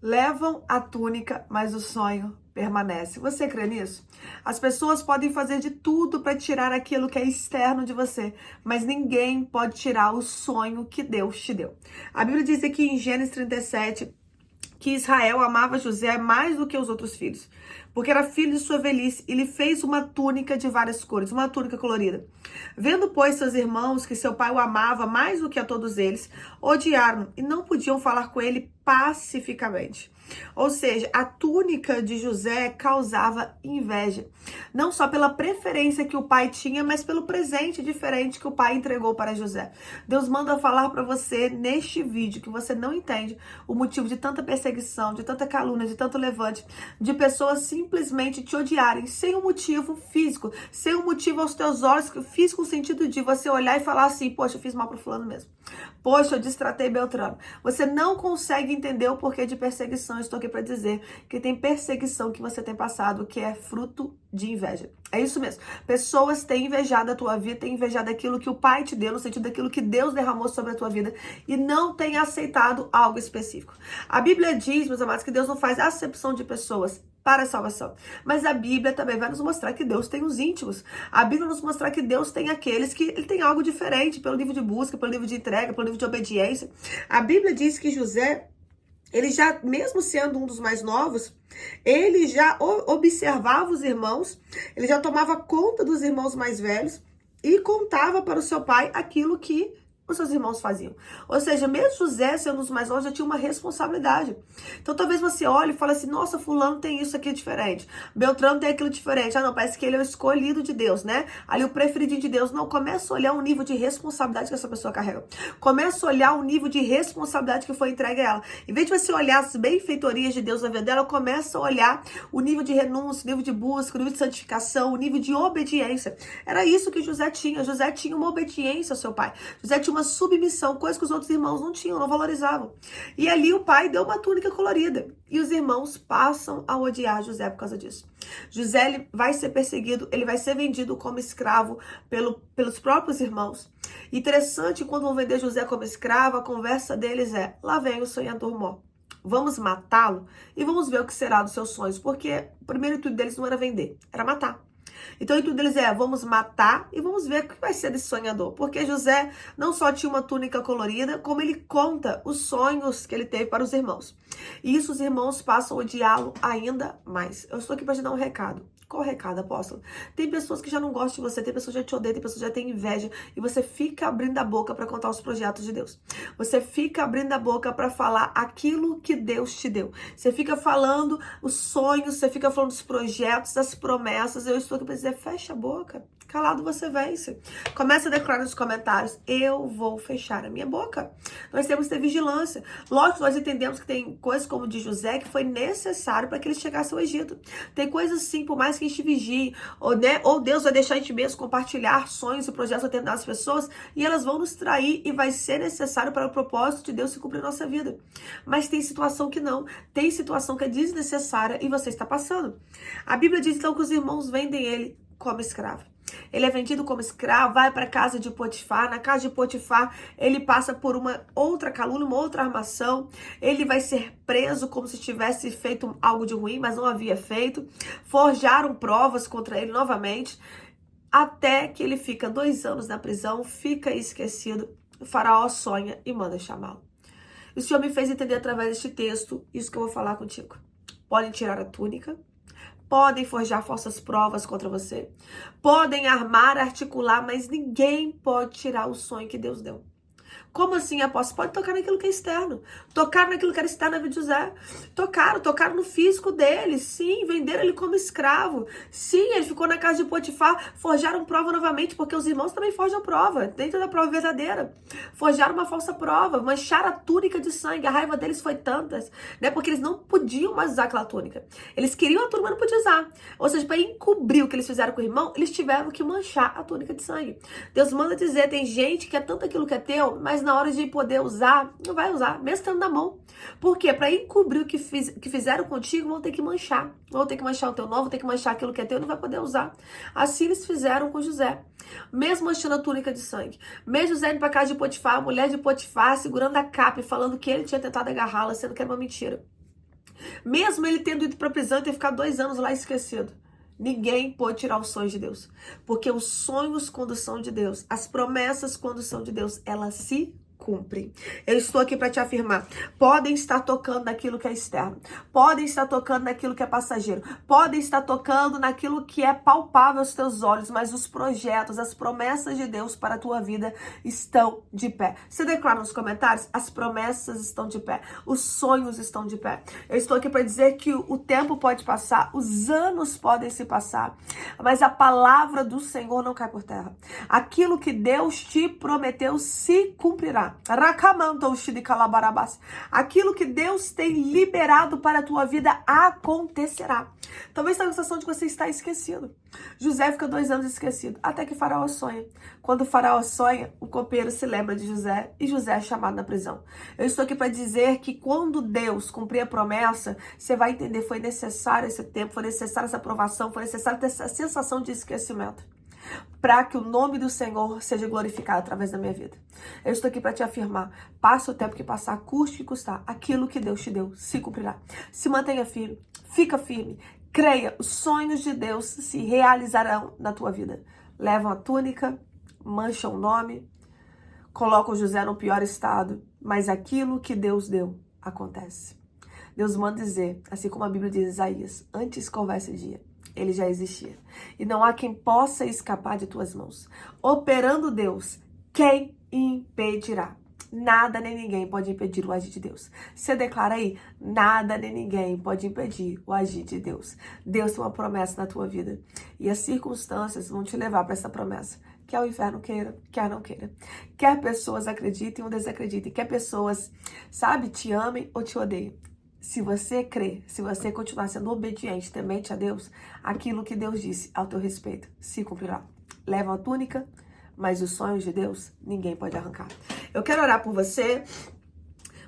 levam a túnica, mas o sonho permanece. Você crê nisso? As pessoas podem fazer de tudo para tirar aquilo que é externo de você, mas ninguém pode tirar o sonho que Deus te deu. A Bíblia diz aqui em Gênesis 37 que Israel amava José mais do que os outros filhos, porque era filho de sua velhice, e lhe fez uma túnica de várias cores, uma túnica colorida. Vendo, pois, seus irmãos que seu pai o amava mais do que a todos eles, odiaram e não podiam falar com ele pacificamente. Ou seja, a túnica de José causava inveja, não só pela preferência que o pai tinha, mas pelo presente diferente que o pai entregou para José. Deus manda falar para você neste vídeo que você não entende o motivo de tanta perseguição, de tanta calúnia, de tanto levante, de pessoas simplesmente te odiarem sem um motivo físico, sem um motivo aos teus olhos físico, no sentido de você olhar e falar assim: poxa, eu fiz mal pro fulano mesmo. Poxa, eu destratei Beltrano. Você não consegue entender o porquê de perseguição. Eu estou aqui para dizer que tem perseguição que você tem passado que é fruto de inveja. É isso mesmo. Pessoas têm invejado a tua vida, têm invejado aquilo que o Pai te deu, no sentido daquilo que Deus derramou sobre a tua vida, e não têm aceitado algo específico. A Bíblia diz, meus amados, que Deus não faz acepção de pessoas para a salvação. Mas a Bíblia também vai nos mostrar que Deus tem os íntimos. A Bíblia vai nos mostrar que Deus tem aqueles que ele tem algo diferente pelo nível de busca, pelo nível de entrega, pelo nível de obediência. A Bíblia diz que José, ele já, mesmo sendo um dos mais novos, ele já observava os irmãos, ele já tomava conta dos irmãos mais velhos e contava para o seu pai aquilo que os seus irmãos faziam. Ou seja, mesmo José, sendo um dos mais novos, já tinha uma responsabilidade. Então talvez você olhe e fale assim: nossa, fulano tem isso aqui diferente, Beltrano tem aquilo diferente. Ah não, parece que ele é o escolhido de Deus, né? Ali o preferido de Deus. Não, começa a olhar o nível de responsabilidade que essa pessoa carrega. Começa a olhar o nível de responsabilidade que foi entregue a ela. Em vez de você olhar as benfeitorias de Deus na vida dela, começa a olhar o nível de renúncia, o nível de busca, o nível de santificação, o nível de obediência. Era isso que José tinha. José tinha uma obediência ao seu pai. José tinha uma submissão, coisa que os outros irmãos não tinham, não valorizavam. E ali o pai deu uma túnica colorida. E os irmãos passam a odiar José por causa disso. José, ele vai ser perseguido, ele vai ser vendido como escravo pelos próprios irmãos. Interessante, quando vão vender José como escravo, a conversa deles é: lá vem o sonhador Mó. Vamos matá-lo e vamos ver o que será dos seus sonhos. Porque o primeiro intuito deles não era vender, era matar. Então o intuito deles é: vamos matar e vamos ver o que vai ser desse sonhador. Porque José não só tinha uma túnica colorida, como ele conta os sonhos que ele teve para os irmãos. E isso os irmãos passam a odiá-lo ainda mais. Eu estou aqui para te dar um recado. Qual o recado, apóstolo? Tem pessoas que já não gostam de você, tem pessoas que já te odeiam, tem pessoas que já têm inveja, e você fica abrindo a boca para contar os projetos de Deus. Você fica abrindo a boca para falar aquilo que Deus te deu. Você fica falando os sonhos, você fica falando dos projetos, das promessas. Eu estou aqui para dizer: fecha a boca. Calado você vence. Começa a declarar nos comentários: eu vou fechar a minha boca. Nós temos que ter vigilância. Lógico, nós entendemos que tem coisas como de José que foi necessário para que ele chegasse ao Egito. Tem coisas sim, por mais que a gente vigie, ou Deus vai deixar a gente mesmo compartilhar sonhos e projetos a determinadas pessoas, e elas vão nos trair, e vai ser necessário para o propósito de Deus se cumprir na nossa vida. Mas tem situação que não. Tem situação que é desnecessária e você está passando. A Bíblia diz então que os irmãos vendem ele como escravo. Ele é vendido como escravo, vai para a casa de Potifar. Na casa de Potifar, ele passa por uma outra calúnia, uma outra armação. Ele vai ser preso como se tivesse feito algo de ruim, mas não havia feito. Forjaram provas contra ele novamente, até que ele fica 2 anos na prisão, fica esquecido. O faraó sonha e manda chamá-lo. O Senhor me fez entender através deste texto isso que eu vou falar contigo. Podem tirar a túnica, podem forjar falsas provas contra você, podem armar, articular, mas ninguém pode tirar o sonho que Deus deu. Como assim, apóstolo? Pode tocar naquilo que é externo. Tocar naquilo que era externo na vida de José. Tocaram no físico dele. Sim, venderam ele como escravo. Sim, ele ficou na casa de Potifar. Forjaram prova novamente, porque os irmãos também forjam prova, dentro da prova verdadeira. Forjaram uma falsa prova, mancharam a túnica de sangue. A raiva deles foi tanta, né? Porque eles não podiam mais usar aquela túnica. Eles queriam a túnica, mas não podiam usar. Ou seja, para encobrir o que eles fizeram com o irmão, eles tiveram que manchar a túnica de sangue. Deus manda dizer: tem gente que é tanto aquilo que é teu, mas na hora de poder usar, não vai usar, mesmo tendo na mão. Por quê? Para encobrir o que fizeram contigo, vão ter que manchar. Vão ter que manchar o teu nome, vão ter que manchar aquilo que é teu, não vai poder usar. Assim eles fizeram com José. Mesmo manchando a túnica de sangue. Mesmo José indo para casa de Potifar, a mulher de Potifar segurando a capa e falando que ele tinha tentado agarrá-la, sendo que era uma mentira. Mesmo ele tendo ido para a prisão e ter ficado 2 anos lá esquecido. Ninguém pode tirar os sonhos de Deus. Porque os sonhos, quando são de Deus, as promessas, quando são de Deus, elas se cumprem. Eu estou aqui para te afirmar. Podem estar tocando naquilo que é externo. Podem estar tocando naquilo que é passageiro. Podem estar tocando naquilo que é palpável aos teus olhos. Mas os projetos, as promessas de Deus para a tua vida estão de pé. Você declara nos comentários? As promessas estão de pé. Os sonhos estão de pé. Eu estou aqui para dizer que o tempo pode passar. Os anos podem se passar. Mas a palavra do Senhor não cai por terra. Aquilo que Deus te prometeu se cumprirá. Aquilo que Deus tem liberado para a tua vida acontecerá. Talvez tenha a sensação de que você está esquecido. José fica 2 anos esquecido, até que Faraó sonha. Quando o Faraó sonha, o copeiro se lembra de José e José é chamado na prisão. Eu estou aqui para dizer que quando Deus cumprir a promessa, você vai entender, foi necessário esse tempo, foi necessária essa aprovação, foi necessário ter essa sensação de esquecimento, para que o nome do Senhor seja glorificado através da minha vida. Eu estou aqui para te afirmar, passe o tempo que passar, custe o que custar, aquilo que Deus te deu se cumprirá. Se mantenha firme, fica firme, creia, os sonhos de Deus se realizarão na tua vida. Levam a túnica, mancham o nome, colocam José no pior estado, mas aquilo que Deus deu acontece. Deus manda dizer, assim como a Bíblia diz em Isaías, antes que houvesse dia, ele já existia. E não há quem possa escapar de tuas mãos. Operando Deus, quem impedirá? Nada nem ninguém pode impedir o agir de Deus. Você declara aí, nada nem ninguém pode impedir o agir de Deus. Deus tem uma promessa na tua vida. E as circunstâncias vão te levar para essa promessa. Quer o inferno queira, quer não queira. Quer pessoas acreditem ou desacreditem. Quer pessoas, sabe, te amem ou te odeiem. Se você crer, se você continuar sendo obediente, temente a Deus, aquilo que Deus disse ao teu respeito se cumprirá. Leva a túnica, mas os sonhos de Deus ninguém pode arrancar. Eu quero orar por você.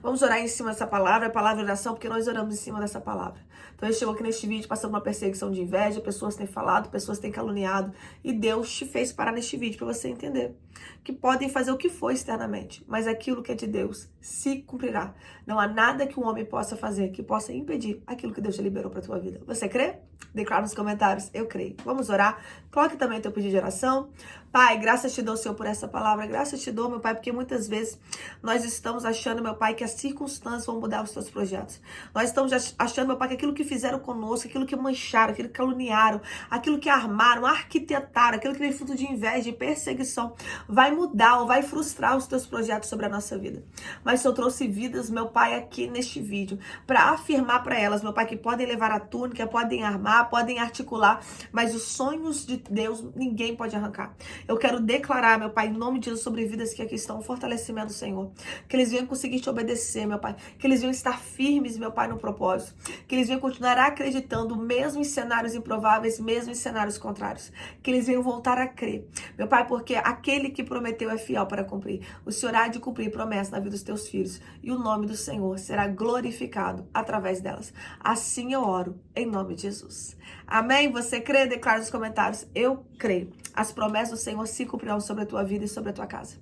Vamos orar em cima dessa palavra, a palavra de oração, porque nós oramos em cima dessa palavra. Então, eu chegou aqui neste vídeo passando uma perseguição de inveja, pessoas têm falado, pessoas têm caluniado, e Deus te fez parar neste vídeo para você entender que podem fazer o que for externamente, mas aquilo que é de Deus se cumprirá. Não há nada que um homem possa fazer que possa impedir aquilo que Deus já liberou para a tua vida. Você crê? Declara nos comentários, eu creio. Vamos orar. Coloque também o teu pedido de oração. Pai, graças te dou, Senhor, por essa palavra. Graças te dou, meu Pai, porque muitas vezes nós estamos achando, meu Pai, que as circunstâncias vão mudar os teus projetos. Nós estamos achando, meu Pai, que aquilo que fizeram conosco, aquilo que mancharam, aquilo que caluniaram, aquilo que armaram, arquitetaram, aquilo que vem fruto de inveja e perseguição, vai mudar ou vai frustrar os teus projetos sobre a nossa vida. Mas eu trouxe vidas, meu Pai, aqui neste vídeo, para afirmar para elas, meu Pai, que podem levar a túnica, podem armar, podem articular, mas os sonhos de Deus ninguém pode arrancar. Eu quero declarar, meu Pai, em nome de Jesus, sobre vidas que aqui estão, o fortalecimento, Senhor. Que eles venham conseguir te obedecer, meu Pai. Que eles venham estar firmes, meu Pai, no propósito. Que eles venham continuar acreditando, mesmo em cenários improváveis, mesmo em cenários contrários. Que eles venham voltar a crer, meu Pai, porque aquele que prometeu é fiel para cumprir. O Senhor há de cumprir promessa na vida dos teus filhos. E o nome do Senhor será glorificado através delas. Assim eu oro, em nome de Jesus. Amém? Você crê? Declara nos comentários. Eu creio. As promessas do Senhor se cumprirão sobre a tua vida e sobre a tua casa.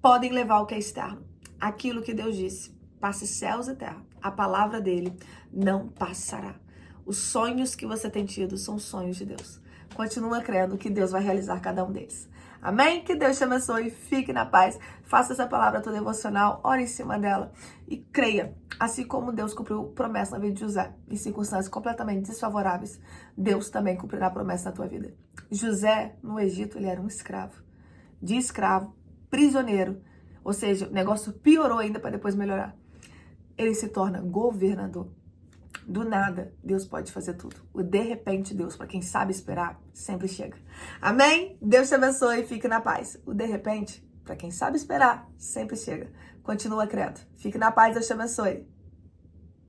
Podem levar o que é externo. Aquilo que Deus disse. Passe céus e terra. A palavra dele não passará. Os sonhos que você tem tido são sonhos de Deus. Continua crendo que Deus vai realizar cada um deles. Amém? Que Deus te abençoe. Fique na paz. Faça essa palavra tua devocional. Ore em cima dela. E creia. Assim como Deus cumpriu promessa na vida de José, em circunstâncias completamente desfavoráveis, Deus também cumprirá a promessa na tua vida. José, no Egito, ele era um escravo. De escravo, prisioneiro. Ou seja, o negócio piorou ainda para depois melhorar. Ele se torna governador. Do nada, Deus pode fazer tudo. O de repente, Deus, para quem sabe esperar, sempre chega. Amém? Deus te abençoe e fique na paz. O de repente, para quem sabe esperar, sempre chega. Continua crendo. Fique na paz, Deus te abençoe.